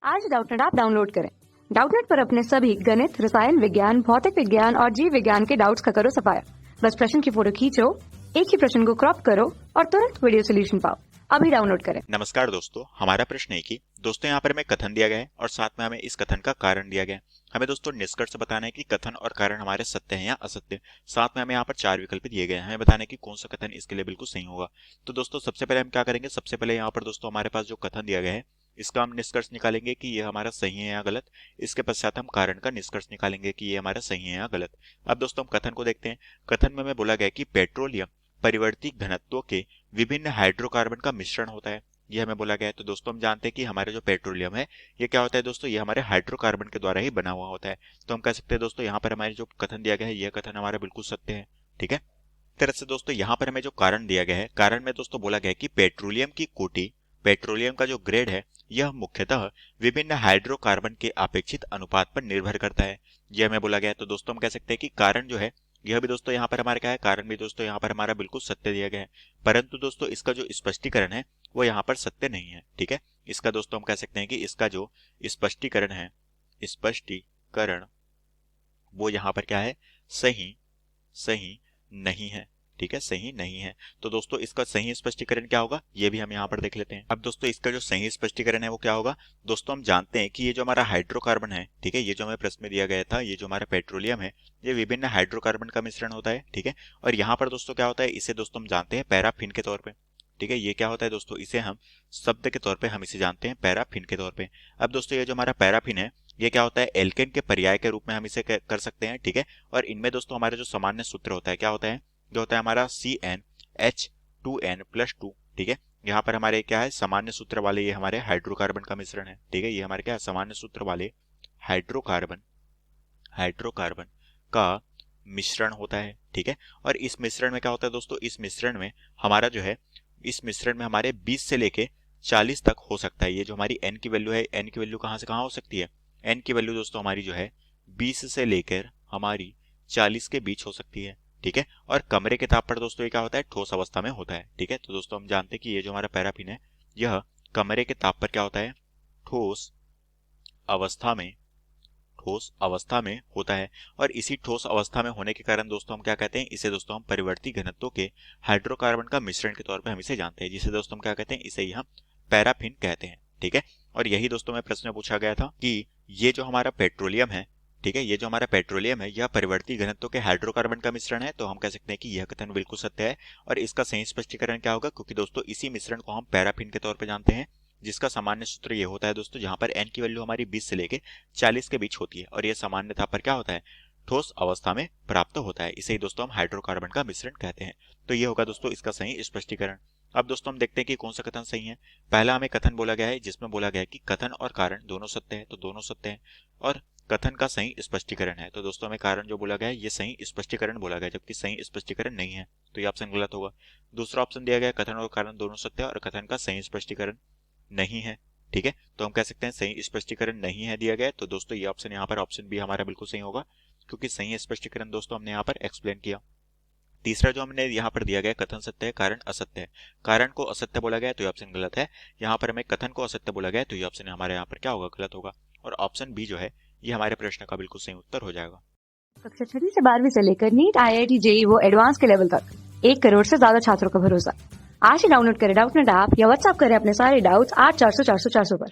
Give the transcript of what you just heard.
आज Doubtnut app download करें। Doubtnut पर अपने सभी गणित, रसायन विज्ञान, भौतिक विज्ञान और जीव विज्ञान के डाउट्स का करो सफाया। बस प्रश्न की फोटो खींचो, एक ही प्रश्न को क्रॉप करो और तुरंत वीडियो सोल्यूशन पाओ। अभी डाउनलोड करें। नमस्कार दोस्तों, हमारा प्रश्न है कि दोस्तों यहाँ पर हमें कथन दिया गया है और साथ में हमें इस कथन का कारण दिया गया है। हमें दोस्तों निष्कर्ष बताना है कि कथन और कारण हमारे सत्य हैं या असत्य। साथ में हमें यहाँ पर 4 विकल्प दिए गए हैं, हमें बताना है कि कौन सा कथन इसके लिए बिल्कुल सही होगा। तो दोस्तों सबसे पहले हम क्या करेंगे, सबसे पहले यहाँ पर दोस्तों हमारे पास जो कथन दिया गया है इसका हम निष्कर्ष निकालेंगे कि ये हमारा सही है या गलत। इसके पश्चात हम कारण का निष्कर्ष निकालेंगे कि ये हमारा सही है या गलत। अब दोस्तों हम कथन को देखते हैं। कथन में हमें बोला गया कि पेट्रोलियम परिवर्ती घनत्वों के विभिन्न हाइड्रोकार्बन का मिश्रण होता है, ये हमें बोला गया है। तो दोस्तों हम जानते हैं कि हमारे जो पेट्रोलियम है ये क्या होता है दोस्तों, ये हमारे हाइड्रोकार्बन के द्वारा ही बना हुआ होता है। तो हम कह सकते हैं दोस्तों यहाँ पर हमारे जो कथन दिया गया है यह कथन हमारा बिल्कुल सत्य है। ठीक है, इस तरह से दोस्तों यहाँ पर हमें जो कारण दिया गया है, कारण में दोस्तों बोला गया है कि पेट्रोलियम की कोटि, पेट्रोलियम का जो ग्रेड है यह मुख्यतः विभिन्न हाइड्रोकार्बन के अपेक्षित अनुपात पर निर्भर करता है, यह हमें बोला गया है। तो दोस्तों हम कह सकते हैं कि कारण जो है यह भी दोस्तों यहाँ पर हमारा क्या है, कारण भी दोस्तों यहाँ पर हमारा बिल्कुल सत्य दिया गया है। परंतु दोस्तों इसका जो स्पष्टीकरण है वो यहाँ पर सत्य नहीं है। ठीक है, इसका दोस्तों हम कह सकते हैं कि इसका जो स्पष्टीकरण है, स्पष्टीकरण वो यहाँ पर क्या है, सही सही नहीं है। ठीक है, सही नहीं है। तो दोस्तों इसका सही स्पष्टीकरण क्या होगा ये भी हम यहाँ पर देख लेते हैं। अब दोस्तों इसका जो सही स्पष्टीकरण है वो क्या होगा, दोस्तों हम जानते हैं कि ये जो हमारा हाइड्रोकार्बन है, ठीक है, ये जो हमें प्रश्न में दिया गया था, ये जो हमारा पेट्रोलियम है ये विभिन्न हाइड्रोकार्बन का मिश्रण होता है। ठीक है, और यहाँ पर दोस्तों क्या होता है, इसे दोस्तों हम जानते हैं पैराफिन के तौर पर। ठीक है, ये क्या होता है दोस्तों, इसे हम शब्द के तौर पे हम इसे जानते हैं पैराफिन के तौर पे। अब दोस्तों ये जो हमारा पैराफिन है ये क्या होता है, एल्केन के पर्याय के रूप में हम इसे कर सकते हैं। ठीक है, और इनमें दोस्तों हमारे जो सामान्य सूत्र होता है क्या होता है, जो होता है हमारा CnH2n+2। ठीक है, यहाँ पर हमारे क्या है, सामान्य सूत्र वाले ये हमारे हाइड्रोकार्बन का मिश्रण है। ठीक है, ये हमारे क्या है, सामान्य सूत्र वाले हाइड्रोकार्बन हाइड्रोकार्बन का मिश्रण होता है। ठीक है, और इस मिश्रण में क्या होता है दोस्तों, इस मिश्रण में हमारा जो है, इस मिश्रण में हमारे 20 से लेके 40 तक हो सकता है। ये जो हमारी n की वैल्यू है, n की वैल्यू कहाँ से कहाँ हो सकती है, n की वैल्यू दोस्तों हमारी जो है 20 से लेकर हमारी 40 के बीच हो सकती है। ठीक है, और कमरे के ताप पर दोस्तों ये क्या होता है, ठोस अवस्था में होता है। ठीक है, तो दोस्तों हम जानते हैं कि ये जो हमारा पैराफिन है यह कमरे के ताप पर क्या होता है, ठोस अवस्था में, ठोस अवस्था में होता है। और इसी ठोस अवस्था में होने के कारण दोस्तों हम क्या कहते हैं, इसे दोस्तों हम परिवर्ती घनत्वों के हाइड्रोकार्बन का मिश्रण के तौर पे हम इसे जानते हैं, जिसे दोस्तों हम क्या कहते हैं, इसे ही हम पैराफिन कहते हैं। ठीक है, और यही दोस्तों में प्रश्न में पूछा गया था कि ये जो हमारा पेट्रोलियम है, ठीक है, ये जो हमारा पेट्रोलियम है यह परिवर्ती घनत्व के हाइड्रोकार्बन का मिश्रण है। तो हम कह सकते हैं कि यह कथन बिल्कुल सत्य है। और इसका सही स्पष्टीकरण क्या होगा, क्योंकि दोस्तों इसी मिश्रण को हम पैराफिन के तौर पर जानते हैं, जिसका सामान्य सूत्र ये होता है दोस्तों, जहां पर n की वैल्यू हमारी 20 से लेके 40 के बीच होती है और ये सामान्यतः पर क्या होता है, ठोस अवस्था में प्राप्त होता है। इसे ही दोस्तों हम हाइड्रोकार्बन का मिश्रण कहते हैं। तो ये होगा दोस्तों इसका सही स्पष्टीकरण। अब दोस्तों हम देखते हैं कि कौन सा कथन सही है। पहला हमें कथन बोला गया है जिसमें बोला गया है कि कथन और कारण दोनों सत्य है, तो दोनों सत्य है। और कथन का सही स्पष्टीकरण है, तो दोस्तों हमें कारण जो बोला गया है ये सही स्पष्टीकरण बोला गया है, जबकि सही स्पष्टीकरण नहीं है, तो ये ऑप्शन गलत होगा। दूसरा ऑप्शन दिया गया कथन और कारण दोनों सत्य है और कथन का सही स्पष्टीकरण नहीं है। ठीक है, तो हम कह सकते हैं सही स्पष्टीकरण नहीं है दिया गया, तो दोस्तों ये ऑप्शन यहाँ पर ऑप्शन बी हमारा बिल्कुल सही होगा, क्योंकि सही स्पष्टीकरण दोस्तों हमने यहाँ पर एक्सप्लेन किया। तीसरा जो हमने यहाँ पर दिया गया कथन सत्य है, कारण असत्य है। कारण को असत्य बोला गया तो ये ऑप्शन गलत है। यहाँ पर हमें कथन को असत्य बोला गया तो ये ऑप्शन हमारे यहाँ पर क्या होगा, गलत होगा। और ऑप्शन बी जो है ये हमारे प्रश्न का बिल्कुल सही उत्तर हो जाएगा। कक्षा 6 से 12वीं से लेकर नीट, IIT, JEE वो एडवांस के लेवल तक 1 करोड़ से ज्यादा छात्रों का भरोसा। आज ही डाउनलोड करें डाउटनेट ऐप या व्हाट्सएप करें अपने सारे डाउट्स 8400 400 400 पर।